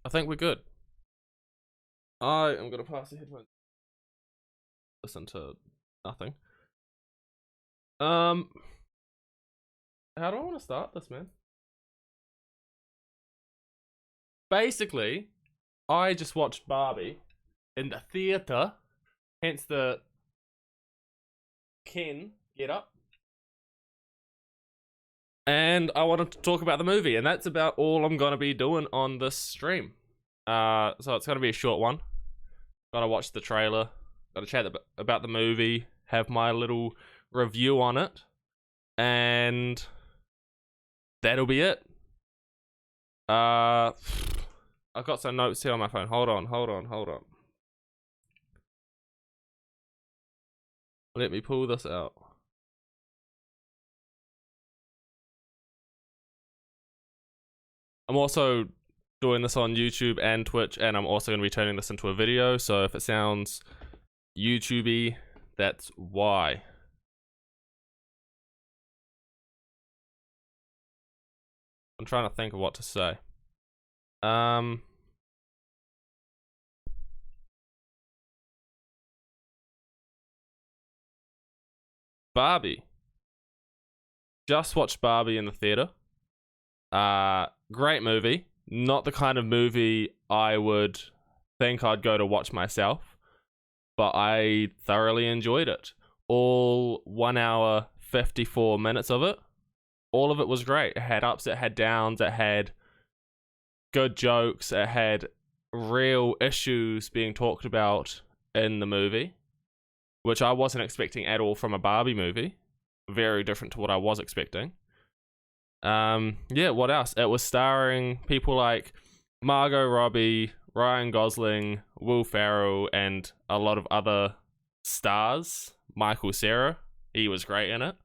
I think we're good. I am gonna pass the headphones. Listen to nothing. How do I want to start this, man? Basically, I just watched Barbie in the theater, hence the Ken get up. And I wanted to talk about the movie, and that's about all I'm gonna be doing on this stream. So it's gonna be a short one. Gotta watch the trailer, gotta chat about the movie, have my little review on it, and that'll be it. I've got some notes here on my phone. Hold on. Let me pull this out. I'm also doing this on YouTube and Twitch, and I'm also going to be turning this into a video, so if it sounds YouTubey, that's why. I'm trying to think of what to say. Barbie. Just watched Barbie in the theater. Great movie. Not the kind of movie I would think I'd go to watch myself, but I thoroughly enjoyed it. All 1 hour, 54 minutes of it. All of it was great. It had ups, it had downs, it had good jokes, it had real issues being talked about in the movie, which I wasn't expecting at all from a Barbie movie. Very different to what I was expecting. Yeah, what else? It was starring people like Margot Robbie, Ryan Gosling, Will Ferrell, and a lot of other stars. Michael Cera, he was great in it.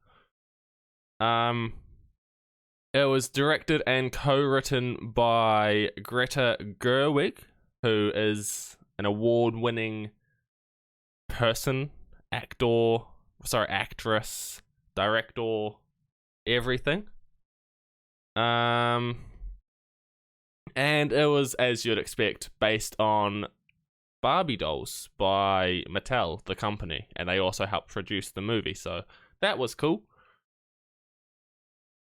It was directed and co-written by Greta Gerwig, who is an award-winning actress, director, everything. And it was, as you'd expect, based on Barbie dolls by Mattel, the company, and they also helped produce the movie, so that was cool.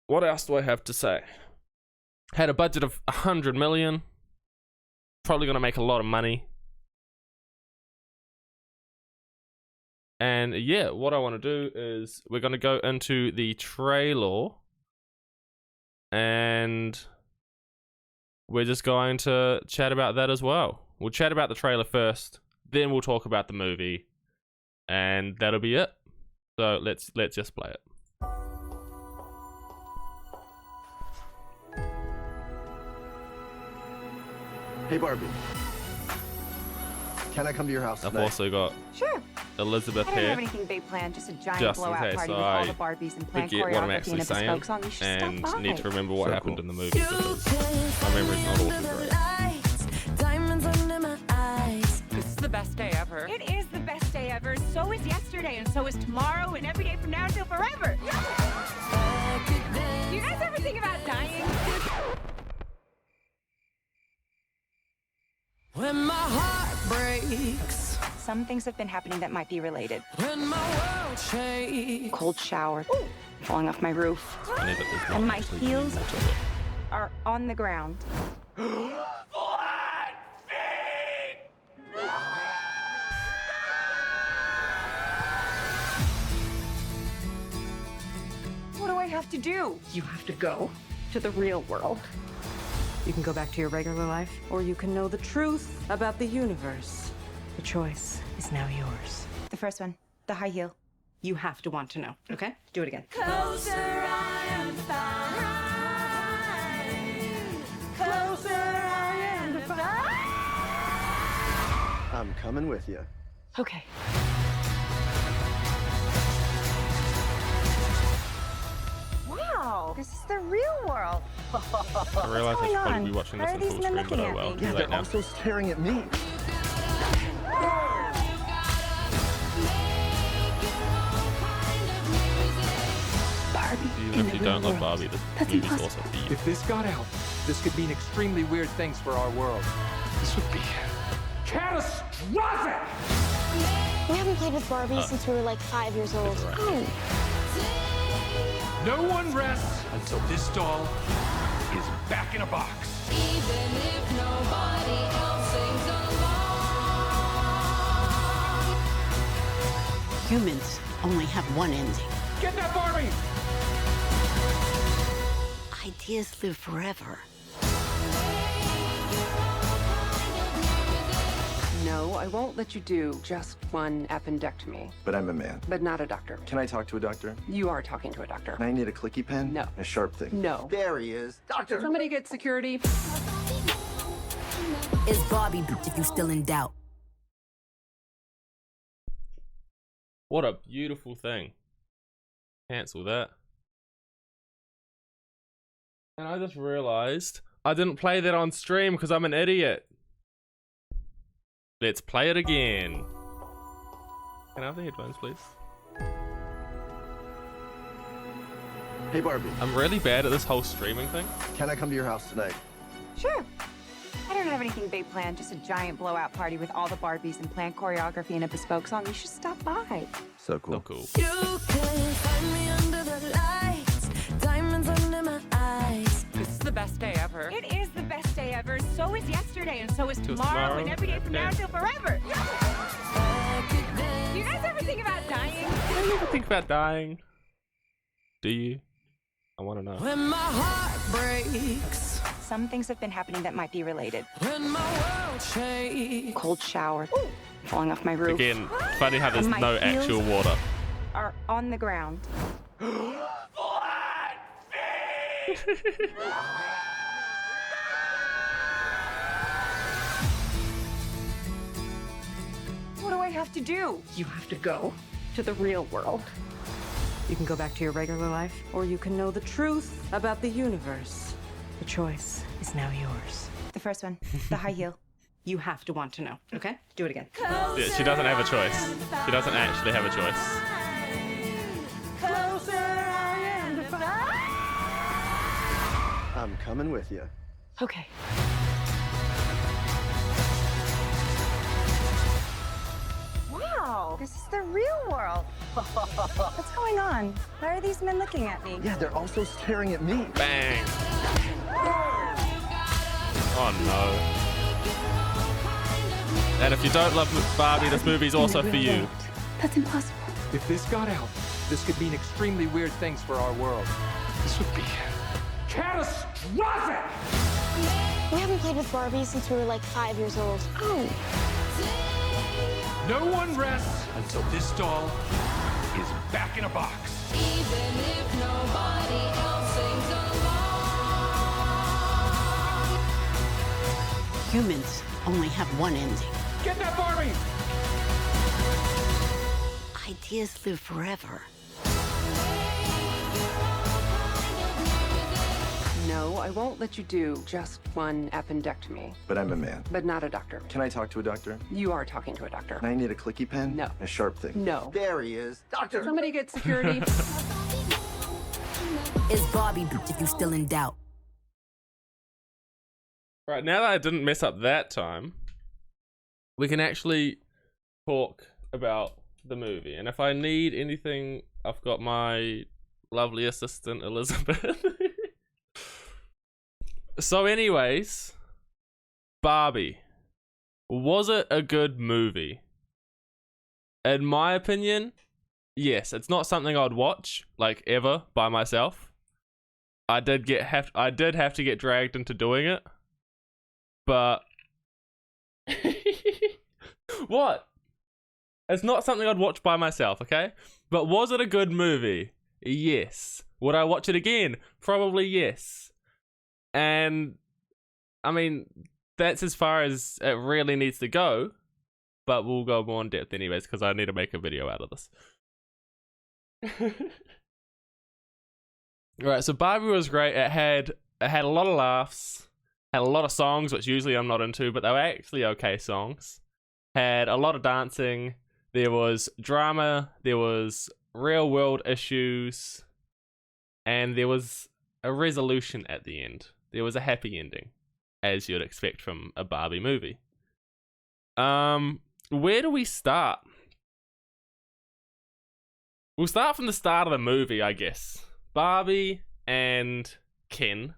What else do I have to say? Had a budget of 100 million. Probably gonna make a lot of money. And yeah, what I want to do is we're gonna go into the trailer, and we're just going to chat about that as well. We'll chat about the trailer first, then we'll talk about the movie, and that'll be it. So let's just play it. Hey Barbie, can I come to your house tonight? I've also got Sure. Elizabeth I don't here, have anything big planned, just a giant just in blowout case party with all the Barbies and planned forget what I'm choreography actually and a saying bespoke song. You should and stop by. need to remember what So happened cool. in the movie because my memory's not all too great. Diamonds under my eyes. This is the best day ever. It is the best day ever. So is yesterday, and so is tomorrow, and every day from now until forever. Do you guys ever think about dying? When my heart breaks, Some things have been happening that might be related. when my world shakes. Cold shower, falling off my roof, And if it does not and my actually heels mean much of it. are on the ground. What do I have to do? You have to go to the real world. You can go back to your regular life, or you can know the truth about the universe. The choice is now yours. The first one, the high heel. You have to want to know, okay? Do it again. Closer I am fine. Closer I am fine. I'm coming with you. Okay. Wow, this is the real world. I realize I should probably be watching this Why are in these full men screen, but looking oh at well, me? too Yeah, late they're now. also staring at me. Barbie Even if you don't love Barbie, this movie's also for you. If this got out, this could mean extremely weird things for our world. This would be catastrophic! We haven't played with Barbie since we were like 5 years old. Oh. No one rests until this doll is back in a box. Even if nobody else sings along. Humans only have one ending. Get that Barbie! Ideas live forever. No, I won't let you do just one appendectomy. But I'm a man. But not a doctor. Can I talk to a doctor? You are talking to a doctor. And I need a clicky pen? No. A sharp thing? No. There he is. Doctor! Somebody get security. Is Barbie if you still in doubt? What a beautiful thing. Cancel that. And I just realized I didn't play that on stream because I'm an idiot. Let's play it again. Can I have the headphones, please? Hey, Barbie. I'm really bad at this whole streaming thing. Can I come to your house tonight? Sure. I don't have anything big planned, just a giant blowout party with all the Barbies and planned choreography and a bespoke song. You should stop by. So cool. So cool. You can find me under the lights, diamonds under my eyes. This is the best day ever. It is the best day ever. So is yesterday, and so is tomorrow, and every day from now until forever. Do you guys ever think about dying? Do you ever think about dying? Do you? I want to know. When my heart breaks, Some things have been happening that might be related. when my world shakes. Cold shower, falling off my roof, Again, funny how there's My no heels- actual water. are on the ground. What do I have to do? You have to go to the real world. You can go back to your regular life, or you can know the truth about the universe. The choice is now yours. The first one, the high heel. You have to want to know, okay? Do it again. Yeah, she doesn't have a choice. She doesn't actually have a choice. I'm coming with you. Okay. Wow, this is the real world. What's going on? Why are these men looking at me? Yeah, they're also staring at me. Bang! Oh no. And if you don't love Barbie, this movie's also for you. That's impossible. If this got out, this could mean extremely weird things for our world. This would be catastrophic! We haven't played with Barbie since we were like 5 years old. Oh. No one rests until this doll is back in a box. Even if nobody else sings along. Humans only have one ending. Get that Barbie! Ideas live forever. No, I won't let you do just one appendectomy. But I'm a man. But not a doctor. Can I talk to a doctor? You are talking to a doctor. And I need a clicky pen? No. A sharp thing? No. There he is. Doctor! Somebody get security. Is Barbie if you still in doubt? Right, now that I didn't mess up that time, we can actually talk about the movie. And if I need anything, I've got my lovely assistant, Elizabeth. So anyways, Barbie. Was it a good movie? In my opinion, yes. It's not something I'd watch, like, ever, by myself. I did have to get dragged into doing it. But what? It's not something I'd watch by myself, okay? But was it a good movie? Yes. Would I watch it again? Probably yes. And I mean, that's as far as it really needs to go. But we'll go more in depth anyways, because I need to make a video out of this. Alright, so Barbie was great. It had a lot of laughs. Had a lot of songs, which usually I'm not into, but they were actually okay songs. Had a lot of dancing. There was drama. There was real world issues. And there was a resolution at the end. there was a happy ending, as you'd expect from a Barbie movie. Where do we start? We'll start from the start of the movie, I guess. Barbie and Ken,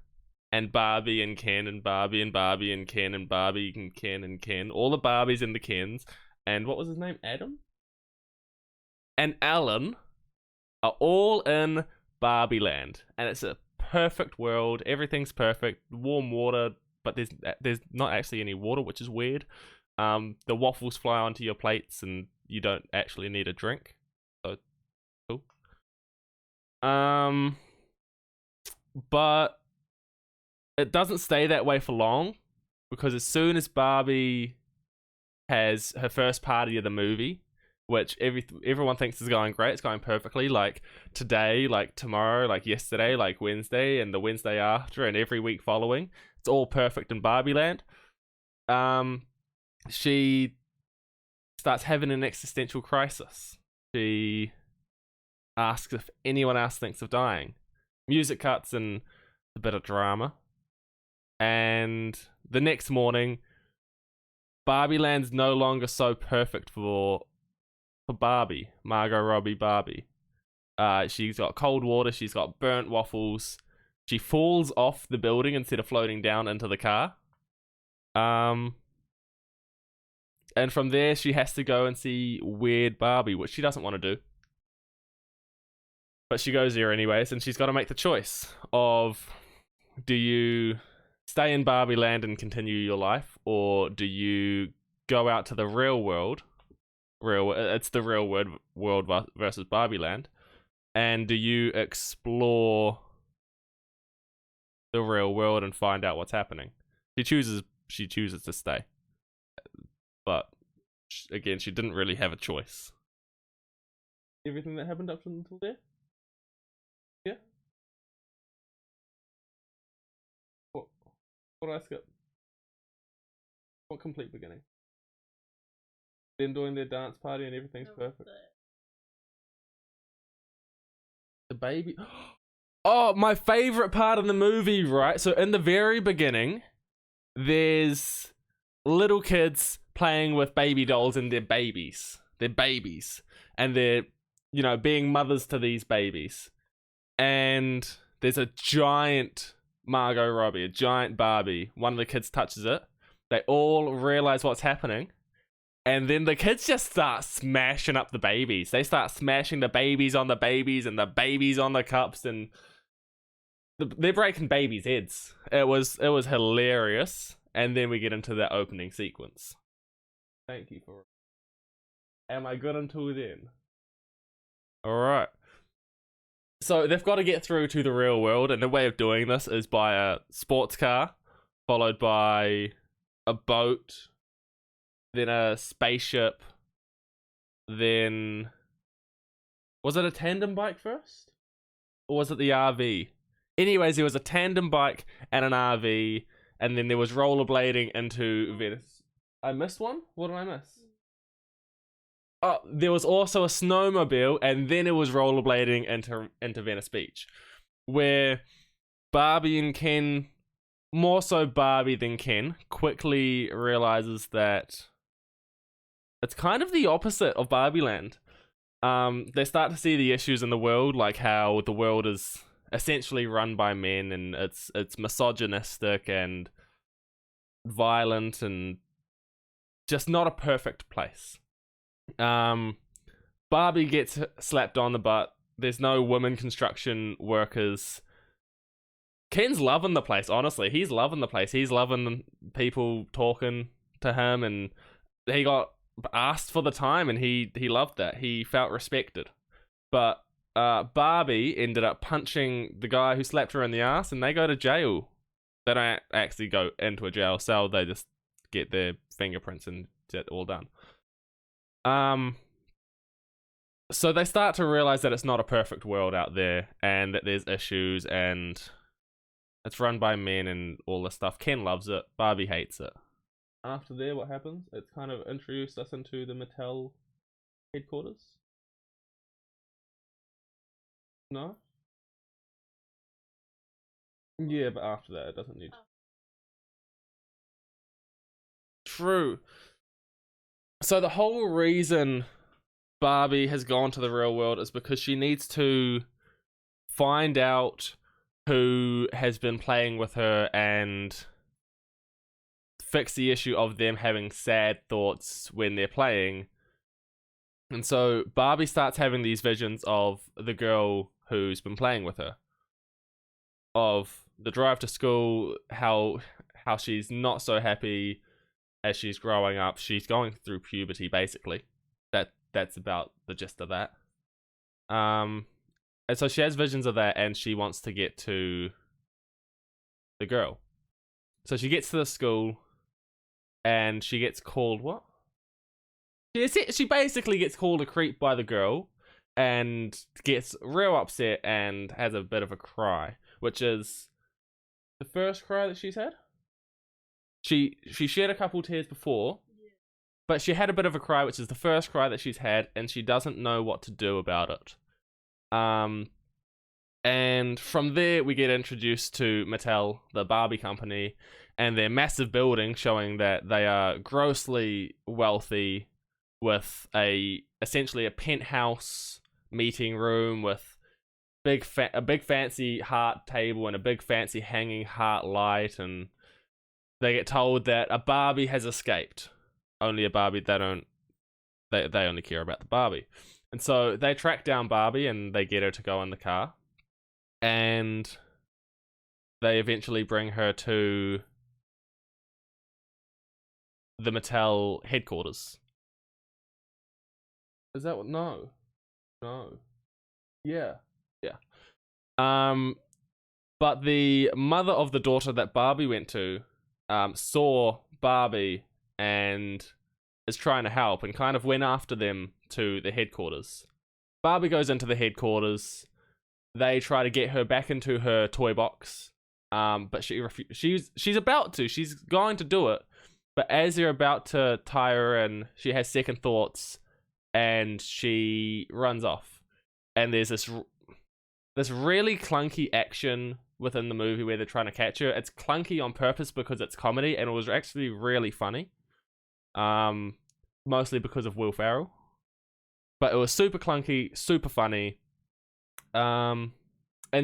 and Barbie and Ken, and Barbie and Barbie and Ken, and Barbie and Ken and Ken. All the Barbies and the Kens. And what was his name? Adam? And Alan are all in Barbie Land. And it's a perfect world. Everything's perfect. Warm water, but there's not actually any water, which is weird. The waffles fly onto your plates and you don't actually need a drink. So, cool. But it doesn't stay that way for long, because as soon as Barbie has her first party of the movie, which everyone thinks is going great, it's going perfectly, like today, like tomorrow, like yesterday, like Wednesday, and the Wednesday after, and every week following, it's all perfect in Barbie Land. She starts having an existential crisis. She asks if anyone else thinks of dying. Music cuts and a bit of drama. And the next morning, Barbie Land's no longer so perfect for Barbie, Margot Robbie Barbie. She's got cold water, she's got burnt waffles. She falls off the building instead of floating down into the car. And from there, she has to go and see Weird Barbie, which she doesn't want to do. But she goes there anyways, and she's got to make the choice of, do you stay in Barbie Land and continue your life, or do you go out to the real world? It's the real world versus Barbie Land. And do you explore the real world and find out what's happening? She chooses to stay. But again, she didn't really have a choice. Everything that happened up until there? Yeah? What did I skip? What complete beginning? Them doing their dance party and everything's perfect. The baby. Oh, my favorite part of the movie, right? So in the very beginning, there's little kids playing with baby dolls and they're babies. They're babies. And they're, being mothers to these babies. And there's a giant Margot Robbie, a giant Barbie. One of the kids touches it. They all realize what's happening. And then the kids just start smashing up the babies. They start smashing the babies on the babies and the babies on the cups, and they're breaking babies' heads. It was hilarious. And then we get into that opening sequence. Thank you for it. Am I good until then? Alright. So they've got to get through to the real world, and the way of doing this is by a sports car, followed by a boat, then a spaceship, then... Was it a tandem bike first? Or was it the RV? Anyways, there was a tandem bike and an RV, and then there was rollerblading into Venice. I missed one? What did I miss? Oh, there was also a snowmobile, and then it was rollerblading into Venice Beach, where Barbie and Ken, more so Barbie than Ken, quickly realizes that it's kind of the opposite of Barbie Land. They start to see the issues in the world, like how the world is essentially run by men, and it's misogynistic and violent and just not a perfect place. Barbie gets slapped on the butt. There's no women construction workers. Ken's loving the place, honestly. He's loving the place. He's loving people talking to him, and he got asked for the time, and he loved that. He felt respected. But Barbie ended up punching the guy who slapped her in the ass, and they go to jail. They don't actually go into a jail cell. They just get their fingerprints and get it all done. So they start to realize that it's not a perfect world out there, and that there's issues, and it's run by men and all this stuff. Ken loves it. Barbie hates it. After there, what happens? It's kind of introduced us into the Mattel headquarters. No? Yeah, but after that, it doesn't need. True. So the whole reason Barbie has gone to the real world is because she needs to find out who has been playing with her and fix the issue of them having sad thoughts when they're playing. And so Barbie starts having these visions of the girl who's been playing with her, of the drive to school, how she's not so happy as she's growing up. She's going through puberty, basically. That's about the gist of that. And so she has visions of that, and she wants to get to the girl. So she gets to the school, and she gets called what? She basically gets called a creep by the girl, and gets real upset and has a bit of a cry, which is the first cry that she's had. She shed a couple tears before, but she had a bit of a cry, which is the first cry that she's had, and she doesn't know what to do about it. And from there we get introduced to Mattel, the Barbie company, and their massive building, showing that they are grossly wealthy, with essentially a penthouse meeting room with a big fancy heart table and a big fancy hanging heart light. And they get told that a Barbie has escaped. Only a Barbie. They only care about the Barbie. And so they track down Barbie and they get her to go in the car. And they eventually bring her to the Mattel headquarters. Is that what? No. Yeah. But the mother of the daughter that Barbie went to saw Barbie and is trying to help, and kind of went after them to the headquarters. Barbie goes into the headquarters. They try to get her back into her toy box, but she's about to. She's going to do it, but as they're about to tie her in, she has second thoughts, and she runs off. And there's this really clunky action within the movie where they're trying to catch her. It's clunky on purpose because it's comedy, and it was actually really funny. Mostly because of Will Ferrell. But it was super clunky, super funny. And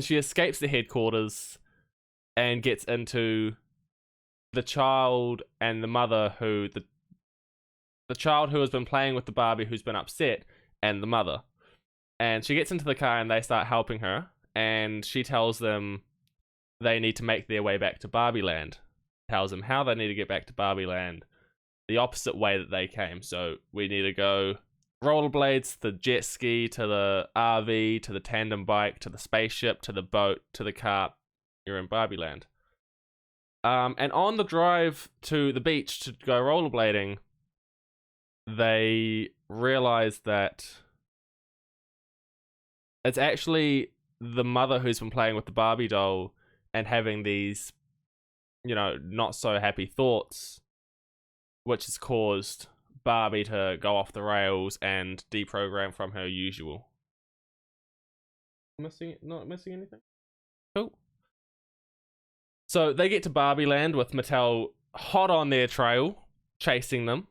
she escapes the headquarters and gets into the child and the mother who... The child who has been playing with the Barbie, who's been upset, and the mother. And she gets into the car and they start helping her. And she tells them they need to make their way back to Barbie Land. Tells them how they need to get back to Barbie Land the opposite way that they came. So we need to go rollerblades, the jet ski, to the RV, to the tandem bike, to the spaceship, to the boat, to the car. You're in Barbie Land. And on the drive to the beach to go rollerblading, they realize that it's actually the mother who's been playing with the Barbie doll and having these, not so happy thoughts, which has caused Barbie to go off the rails and deprogram from her usual. Not missing anything? Cool. So they get to Barbie Land with Mattel hot on their trail, chasing them,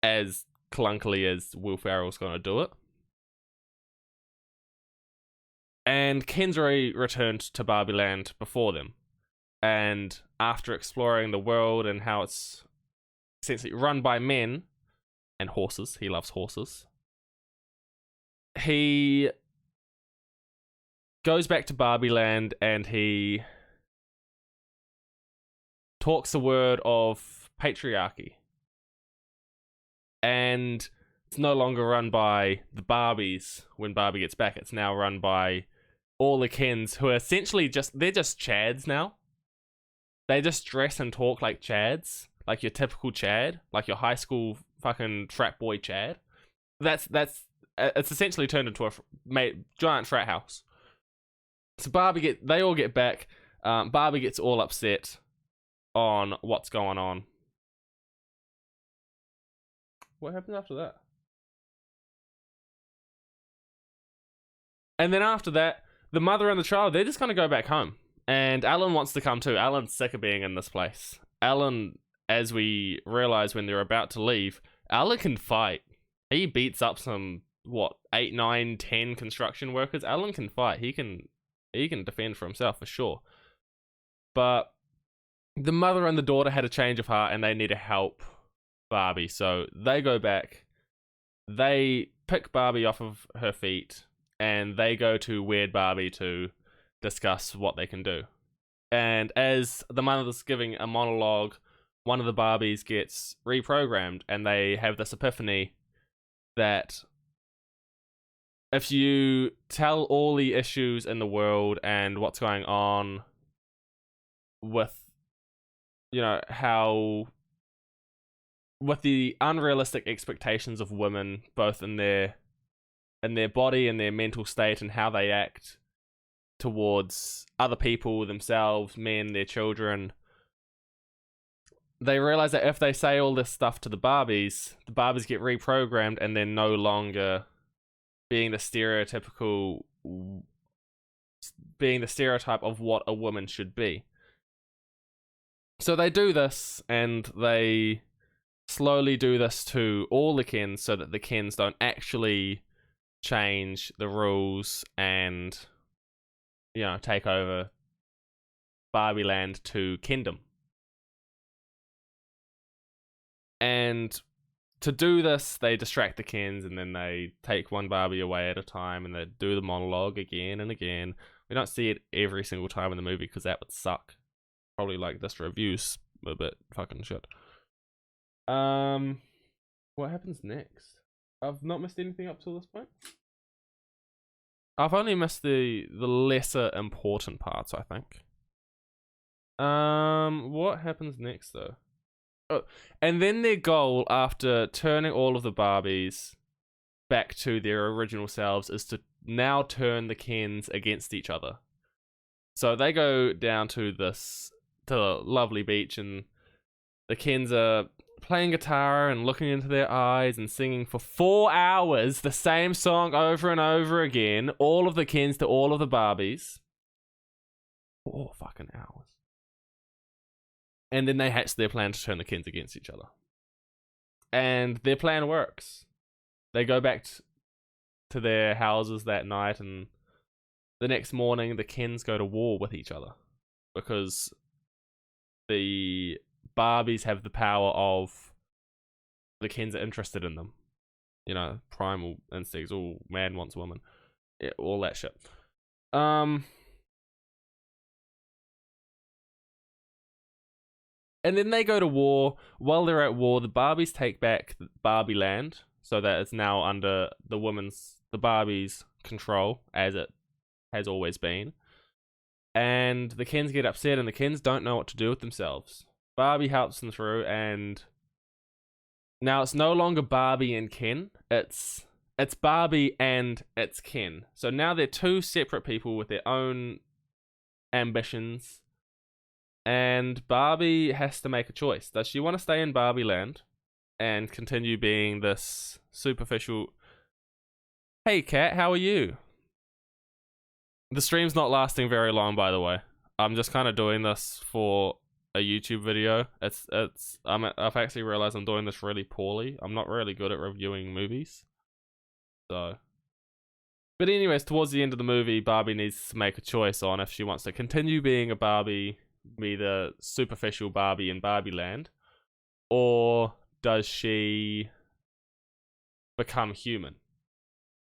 as clunkily as Will Ferrell's gonna do it. And Ken's already returned to Barbie Land before them. And after exploring the world and how it's essentially run by men and horses, he loves horses, he goes back to Barbie Land and he talks a word of patriarchy. And it's no longer run by the Barbies when Barbie gets back. It's now run by all the Kens, who are essentially they're just Chads now. They just dress and talk like Chads, like your typical Chad, like your high school fucking frat boy Chad. It's essentially turned into a giant frat house. So they all get back. Barbie gets all upset on what's going on. What happens after that? And then after that, the mother and the child, they're just going to go back home. And Alan wants to come too. Alan's sick of being in this place. Alan, as we realize when they're about to leave, Alan can fight. He beats up some, 8, 9, 10 construction workers. Alan can fight. He can defend for himself for sure. But the mother and the daughter had a change of heart and they need to help Barbie. So they go back. They pick Barbie off of her feet and they go to Weird Barbie to discuss what they can do. And as the mother's giving a monologue, one of the Barbies gets reprogrammed and they have this epiphany that if you tell all the issues in the world and what's going on with, how with the unrealistic expectations of women, both in their body and their mental state and how they act towards other people, themselves, men, their children, they realize that if they say all this stuff to the Barbies get reprogrammed and they're no longer being the stereotype of what a woman should be. So they do this, and they slowly do this to all the Kens so that the Kens don't actually change the rules and, take over Barbie Land to Kendom. And to do this, they distract the Kens, and then they take one Barbie away at a time, and they do the monologue again and again. We don't see it every single time in the movie, because that would suck. Probably like this review's a bit fucking shit. What happens next? I've not missed anything up till this point. I've only missed the lesser important parts, I think. What happens next, though? Oh, and then their goal, after turning all of the Barbies back to their original selves, is to now turn the Kens against each other. So they go down to the lovely beach, and the Kens are playing guitar and looking into their eyes and singing for 4 hours the same song over and over again. All of the Kens to all of the Barbies. 4 fucking hours. And then they hatch their plan to turn the Kens against each other. And their plan works. They go back to their houses that night, and the next morning the Kens go to war with each other. Because the Barbies have the power of the Kens are interested in them. Primal instincts, all man wants woman. Yeah, all that shit. And then they go to war. While they're at war, the Barbies take back Barbie Land, so that it's now under the Barbies' control, as it has always been. And the Kens get upset, and the Kens don't know what to do with themselves. Barbie helps them through, and now it's no longer Barbie and Ken. It's Barbie and it's Ken. So now they're two separate people with their own ambitions. And Barbie has to make a choice. Does she want to stay in Barbie Land and continue being this superficial, "Hey cat, how are you?" The stream's not lasting very long, by the way. I'm just kind of doing this for a YouTube video. I've actually realized I'm doing this really poorly. I'm not really good at reviewing movies. But anyways, towards the end of the movie, Barbie needs to make a choice on if she wants to continue being a Barbie, be the superficial Barbie in Barbie Land, or does she become human?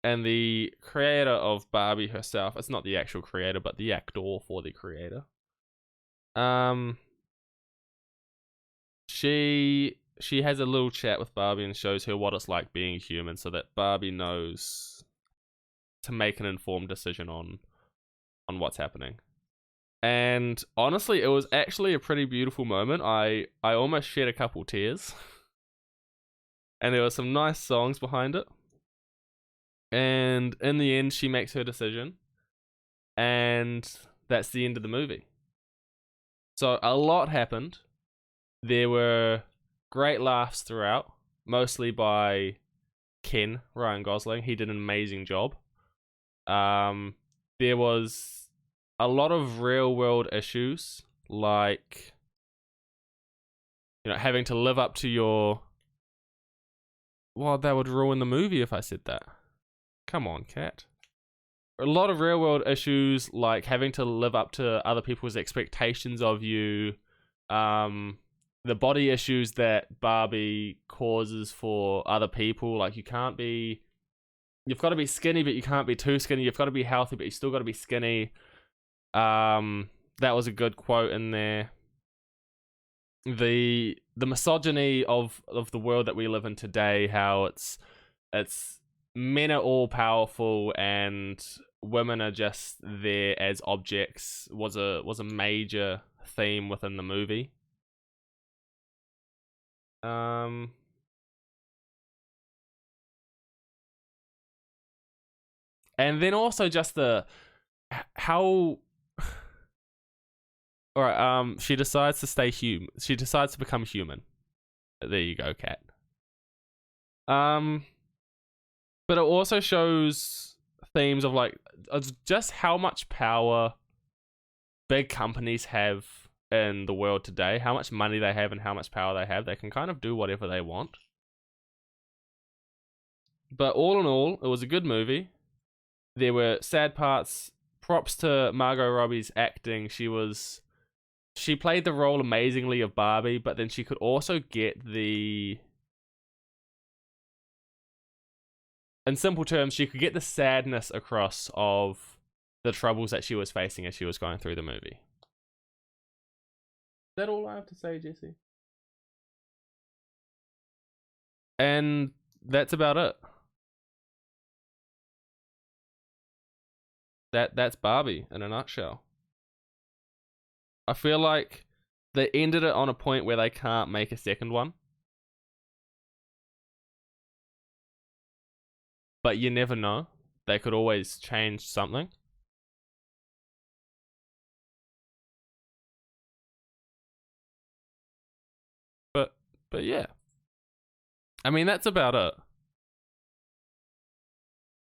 And the creator of Barbie herself, it's not the actual creator, but the actor for the creator, she has a little chat with Barbie and shows her what it's like being human, so that Barbie knows to make an informed decision on what's happening. And honestly, it was actually a pretty beautiful moment. I almost shed a couple tears. And there were some nice songs behind it. And in the end, she makes her decision. And that's the end of the movie. So a lot happened. There were great laughs throughout, mostly by Ken, Ryan Gosling. He did an amazing job. There was a lot of real world issues, like, you know, having to live up to your... Well, that would ruin the movie if I said that. Come on, Cat. A lot of real world issues, like having to live up to other people's expectations of you, the body issues that Barbie causes for other people. Like, you've got to be skinny, but you can't be too skinny. You've got to be healthy, but you still got to be skinny. That was a good quote in there. The misogyny of the world that we live in today, how it's men are all powerful and women are just there as objects, was a major theme within the movie. And then also just how all right, she decides to stay human. She decides to become human. There you go, Cat. But it also shows themes of like just how much power big companies have in the world today, how much money they have and how much power they have. They can kind of do whatever they want. But all in all, it was a good movie. There were sad parts. Props to Margot Robbie's acting. She played the role amazingly of Barbie, but then she could also get in simple terms, she could get the sadness across of the troubles that she was facing as she was going through the movie. Is that all I have to say, Jesse? And that's about it. That's Barbie in a nutshell. I feel like they ended it on a point where they can't make a second one. But you never know. They could always change something. But yeah. I mean, that's about it.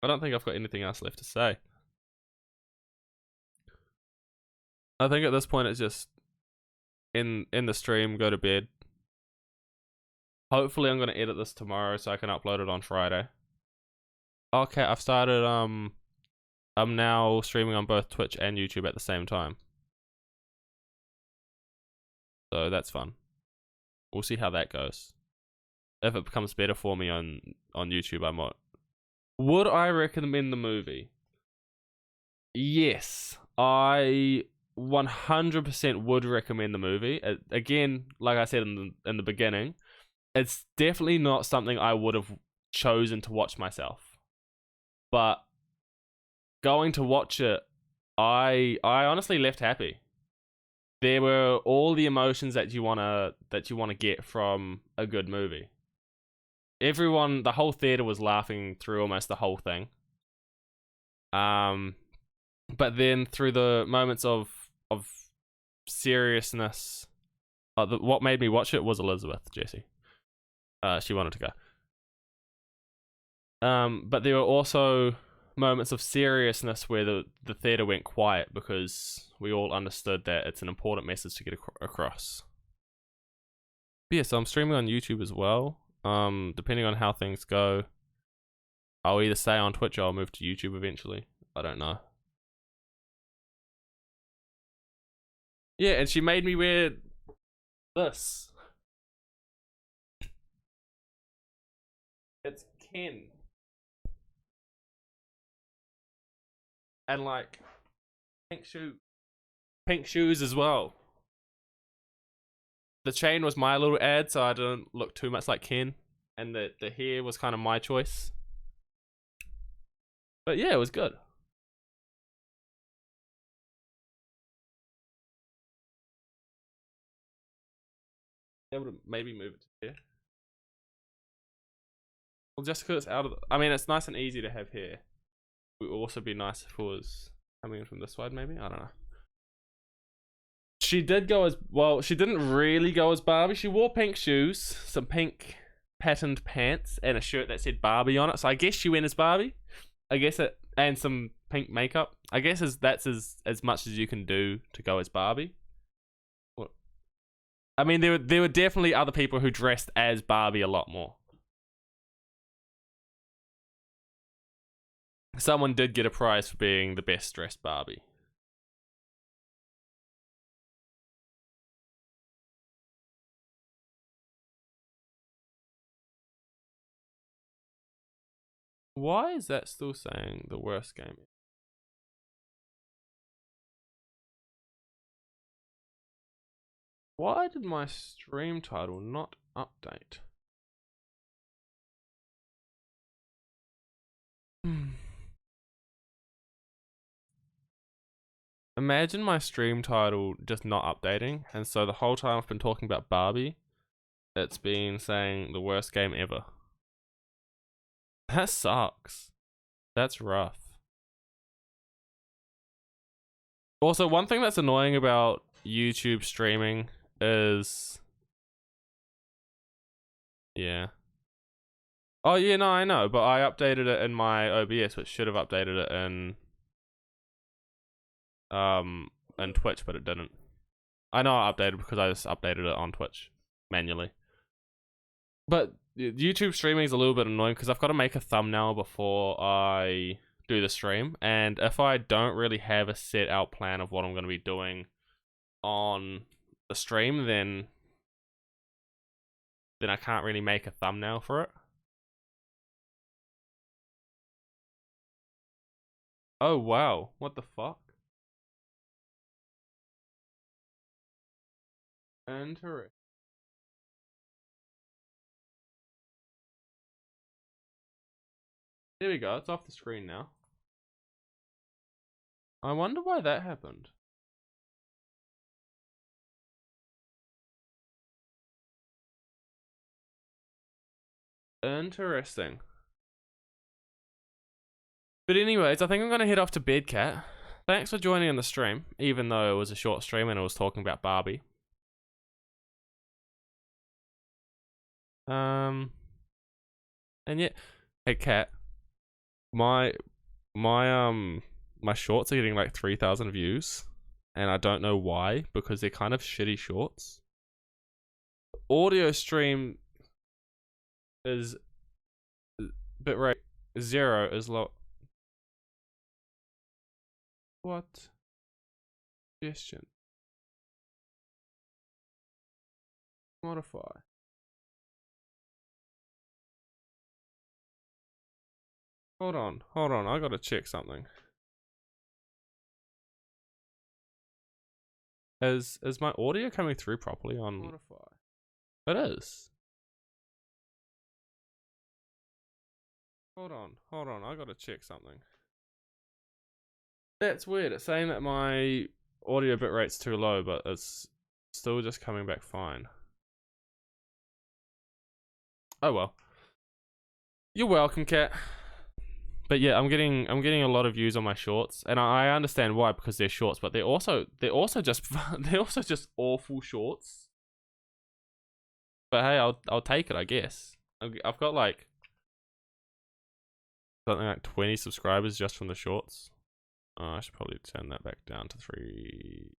I don't think I've got anything else left to say. I think at this point it's just in the stream, go to bed. Hopefully I'm gonna edit this tomorrow so I can upload it on Friday. Okay, I've started I'm now streaming on both Twitch and YouTube at the same time. So that's fun. We'll see how that goes. If it becomes better for me on YouTube, I might. Would I recommend the movie? Yes, I 100% would recommend the movie. Again, like I said in the beginning, it's definitely not something I would have chosen to watch myself. But going to watch it, I honestly left happy. There were all the emotions that you wanna get from a good movie. Everyone, the whole theater was laughing through almost the whole thing. But then through the moments of seriousness, what made me watch it was Elizabeth, Jesse. She wanted to go. But there were also moments of seriousness where the theater went quiet because we all understood that it's an important message to get across. But yeah, so I'm streaming on YouTube as well. Depending on how things go, I'll either stay on Twitch or I'll move to YouTube eventually. I don't know. Yeah, and she made me wear this. It's Ken. And like pink shoes as well. The chain was my little ad, so I didn't look too much like Ken, and the hair was kind of my choice. But yeah, it was good. Able to maybe move it to here. Well, just because it's out of I mean, it's nice and easy to have hair. It would also be nice if it was coming in from this side, maybe? I don't know. She did go as... Well, she didn't really go as Barbie. She wore pink shoes, some pink patterned pants, and a shirt that said Barbie on it. So I guess she went as Barbie. I guess it, and some pink makeup. I guess that's as much as you can do to go as Barbie. I mean, there were definitely other people who dressed as Barbie a lot more. Someone did get a prize for being the best dressed Barbie. Why is that still saying the worst game? Why did my stream title not update? Imagine my stream title just not updating, and so the whole time I've been talking about Barbie, it's been saying the worst game ever. That sucks. That's rough. Also, one thing that's annoying about YouTube streaming is... Yeah. Oh yeah, no, I know, but I updated it in my OBS, which should have updated it in Twitch, but it didn't. I know I updated because I just updated it on Twitch manually. But YouTube streaming is a little bit annoying because I've got to make a thumbnail before I do the stream, and if I don't really have a set out plan of what I'm going to be doing on the stream, then I can't really make a thumbnail for it. Oh wow, what the fuck? Interesting. There we go, it's off the screen now. I wonder why that happened. Interesting. But anyways, I think I'm going to head off to bed, Cat. Thanks for joining in the stream, even though it was a short stream and I was talking about Barbie. And yeah, hey Cat, my shorts are getting like 3,000 views, and I don't know why, because they're kind of shitty shorts. Audio stream is bitrate 0 is low. What? Suggestion. Modify. Hold on, I gotta check something. Is my audio coming through properly on Modify? It is. Hold on, I gotta check something. That's weird, it's saying that my audio bitrate's too low, but it's still just coming back fine. Oh well. You're welcome, Cat. But yeah, I'm getting a lot of views on my shorts, and I understand why, because they're shorts, but they're also just awful shorts. But hey, I'll take it, I guess. I've got like something like 20 subscribers just from the shorts. I should probably turn that back down to 3.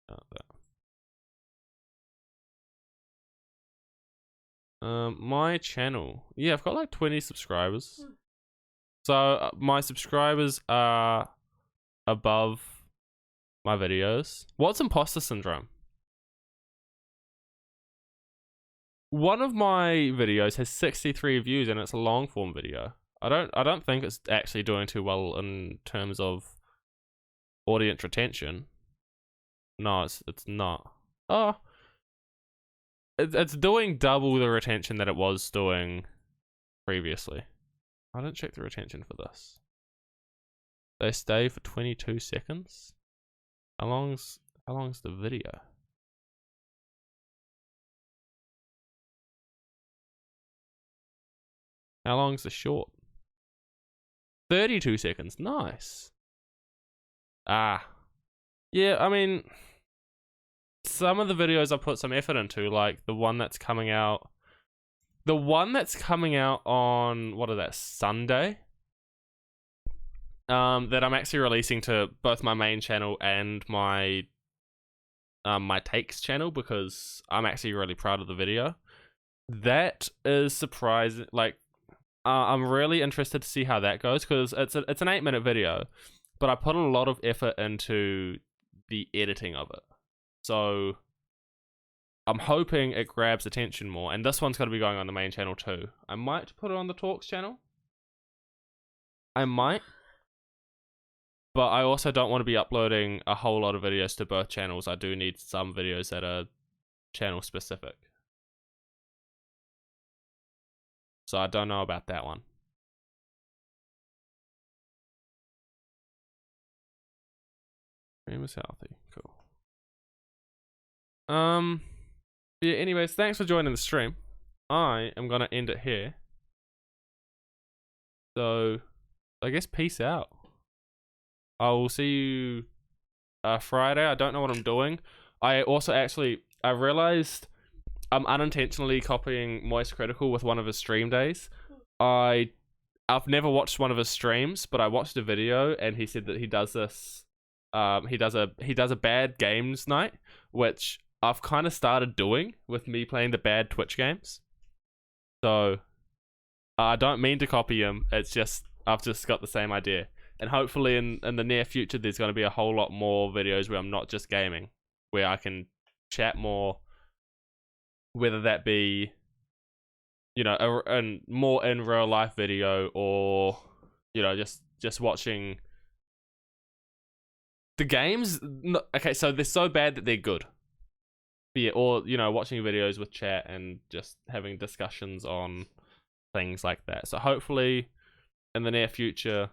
My channel, yeah, I've got like 20 subscribers. So my subscribers are above my videos. What's imposter syndrome? One of my videos has 63 views and it's a long form video. I don't think it's actually doing too well in terms of audience retention. No, it's not. Oh, it's doing double the retention that it was doing previously. I didn't check the retention for this. They stay for 22 seconds. How long's the video? How long's the short? 32 seconds. Nice. Ah. Yeah, I mean, some of the videos I put some effort into, like the one that's coming out. The one that's coming out on, what is that, Sunday? that I'm actually releasing to both my main channel and my my takes channel, because I'm actually really proud of the video. That is surprising. Like, I'm really interested to see how that goes, because it's an 8-minute video, but I put a lot of effort into the editing of it. So I'm hoping it grabs attention more, and this one's going to be going on the main channel too. I might put it on the talks channel. I might. But I also don't want to be uploading a whole lot of videos to both channels. I do need some videos that are channel specific. So I don't know about that one. Stream is healthy. Cool. Yeah, anyways, thanks for joining the stream. I am gonna end it here. So I guess peace out. I will see you Friday. I don't know what I'm doing. I also I realized I'm unintentionally copying Moist Critical with one of his stream days. I've never watched one of his streams, but I watched a video and he said that he does this. He does a bad games night, which I've kind of started doing with me playing the bad Twitch games. So I don't mean to copy him. It's just I've just got the same idea. And hopefully in the near future, there's going to be a whole lot more videos where I'm not just gaming, where I can chat more, whether that be, you know, a more in real life video, or, you know, just watching the games. Okay, so they're so bad that they're good. Yeah, or, you know, watching videos with chat and just having discussions on things like that. So hopefully in the near future,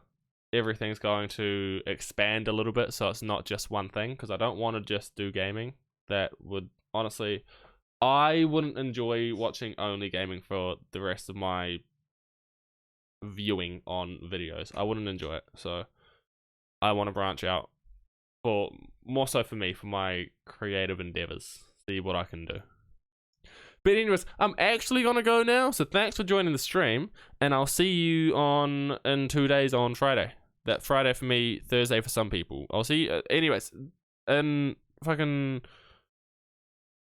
everything's going to expand a little bit, so it's not just one thing, because I don't want to just do gaming. That would, honestly, I wouldn't enjoy watching only gaming for the rest of my viewing on videos. I wouldn't enjoy it, so I want to branch out, for more so for me, for my creative endeavors, see what I can do. But anyways, I'm actually gonna go now, so thanks for joining the stream, and I'll see you in 2 days on Friday. That Friday for me, Thursday for some people. I'll see you, anyways, in fucking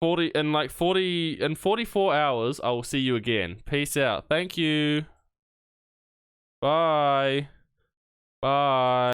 44 hours, I will see you again. Peace out. Thank you. Bye. Bye.